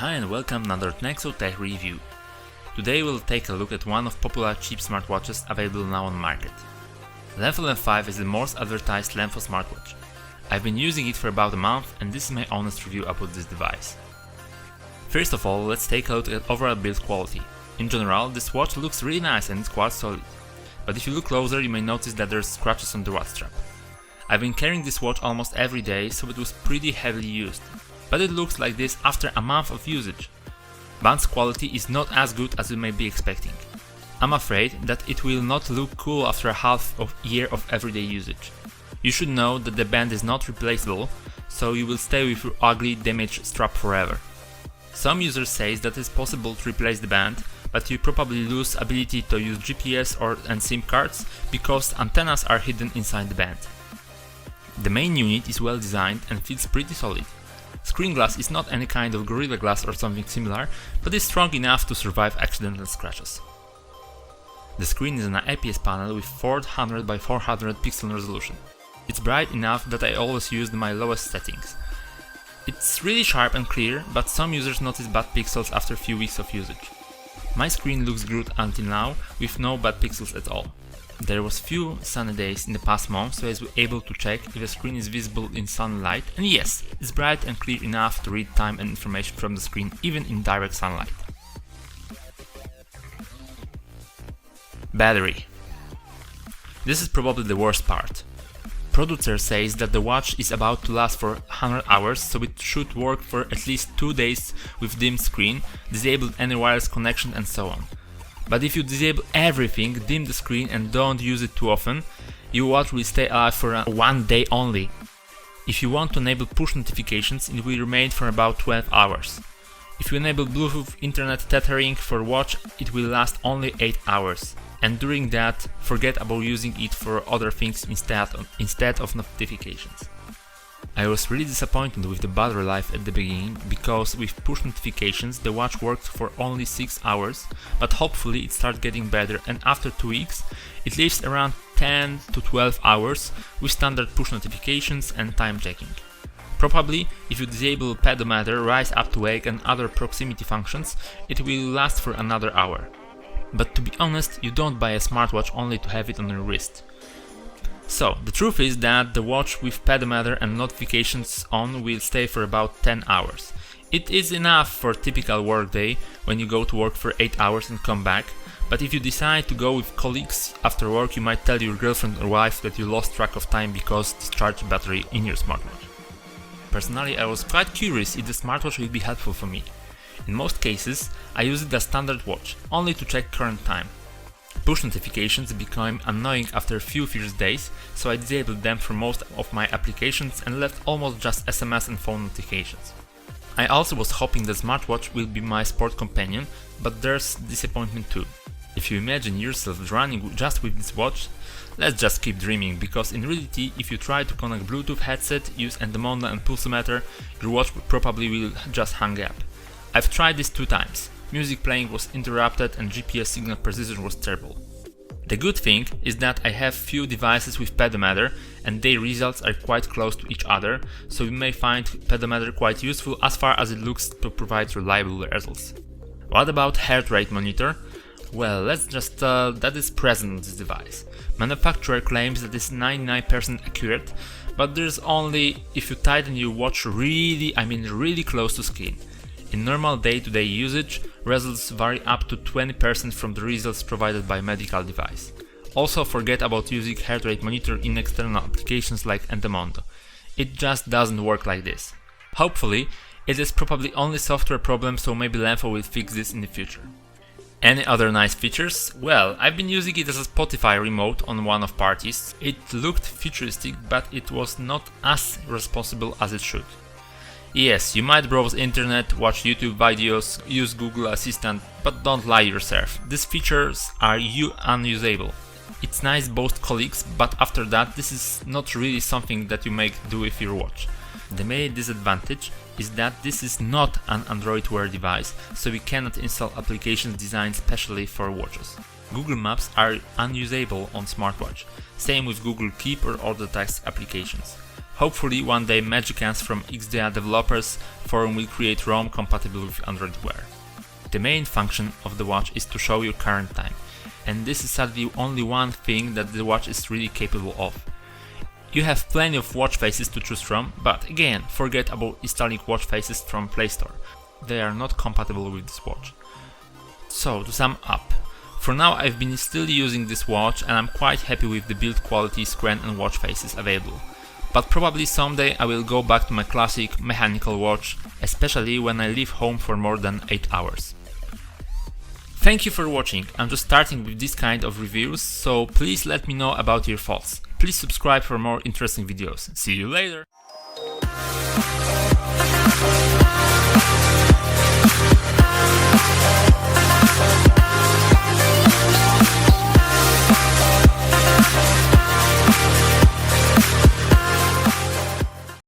Hi and welcome to another Nexo Tech review. Today we'll take a look at one of popular cheap smartwatches available now on the market. Lemfo LEM5 is the most advertised Lemfo smartwatch. I've been using it for about a month and this is my honest review about this device. First of all, let's take a look at overall build quality. In general, this watch looks really nice and it's quite solid. But if you look closer, you may notice that there's scratches on the watch strap. I've been carrying this watch almost every day, so it was pretty heavily used. But it looks like this after a month of usage. Band's quality is not as good as you may be expecting. I'm afraid that it will not look cool after a half of year of everyday usage. You should know that the band is not replaceable, so you will stay with your ugly damaged strap forever. Some users say that it's possible to replace the band, but you probably lose ability to use GPS and SIM cards because antennas are hidden inside the band. The main unit is well designed and feels pretty solid. Screen glass is not any kind of Gorilla Glass or something similar, but is strong enough to survive accidental scratches. The screen is an IPS panel with 400 by 400 pixel resolution. It's bright enough that I always use my lowest settings. It's really sharp and clear, but some users notice bad pixels after a few weeks of usage. My screen looks good until now, with no bad pixels at all. There was few sunny days in the past month, so I was able to check if the screen is visible in sunlight, and yes, it's bright and clear enough to read time and information from the screen even in direct sunlight. Battery. This is probably the worst part. Producer says that the watch is about to last for 100 hours, so it should work for at least 2 days with dim screen, disable any wireless connection and so on. But if you disable everything, dim the screen and don't use it too often, your watch will stay alive for 1 day only. If you want to enable push notifications, it will remain for about 12 hours. If you enable Bluetooth Internet tethering for watch, it will last only 8 hours. And during that, forget about using it for other things instead of notifications. I was really disappointed with the battery life at the beginning, because with push notifications the watch worked for only 6 hours, but hopefully it starts getting better and after 2 weeks it lives around 10 to 12 hours with standard push notifications and time checking. Probably, if you disable pedometer, rise up to wake and other proximity functions, it will last for another hour. But to be honest, you don't buy a smartwatch only to have it on your wrist. So, the truth is that the watch with pedometer and notifications on will stay for about 10 hours. It is enough for a typical workday when you go to work for 8 hours and come back, but if you decide to go with colleagues after work, you might tell your girlfriend or wife that you lost track of time because discharged battery in your smartwatch. Personally, I was quite curious if the smartwatch will be helpful for me. In most cases, I use it as standard watch, only to check current time. Push notifications became annoying after a few first days, so I disabled them for most of my applications and left almost just SMS and phone notifications. I also was hoping the smartwatch will be my sport companion, but there's disappointment too. If you imagine yourself running just with this watch, let's just keep dreaming, because in reality, if you try to connect Bluetooth headset, use endomondo and pulsometer, your watch probably will just hang up. I've tried this 2 times. Music playing was interrupted and GPS signal precision was terrible. The good thing is that I have few devices with pedometer and their results are quite close to each other, so you may find pedometer quite useful as far as it looks to provide reliable results. What about heart rate monitor? Well, that is present on this device. Manufacturer claims that it's 99% accurate, but there's only if you tighten your watch really close to skin. In normal day-to-day usage, results vary up to 20% from the results provided by medical device. Also, forget about using heart rate monitor in external applications like endomondo. It just doesn't work like this. Hopefully, it is probably only software problem, so maybe Lemfo will fix this in the future. Any other nice features? Well, I've been using it as a Spotify remote on one of parties. It looked futuristic, but it was not as responsible as it should. Yes, you might browse internet, watch YouTube videos, use Google Assistant, but don't lie yourself. These features are unusable. It's nice both colleagues, but after that this is not really something that you may do with your watch. The main disadvantage is that this is not an Android Wear device, so we cannot install applications designed specially for watches. Google Maps are unusable on smartwatch, same with Google Keep or other text applications. Hopefully one day Magicans from XDA developers forum will create ROM compatible with Android Wear. The main function of the watch is to show your current time, and this is sadly only one thing that the watch is really capable of. You have plenty of watch faces to choose from, but again, forget about installing watch faces from Play Store. They are not compatible with this watch. So, to sum up, for now I've been still using this watch and I'm quite happy with the build quality, screen and watch faces available. But probably someday I will go back to my classic mechanical watch, especially when I leave home for more than 8 hours. Thank you for watching. I'm just starting with this kind of reviews, so please let me know about your thoughts. Please subscribe for more interesting videos. See you later!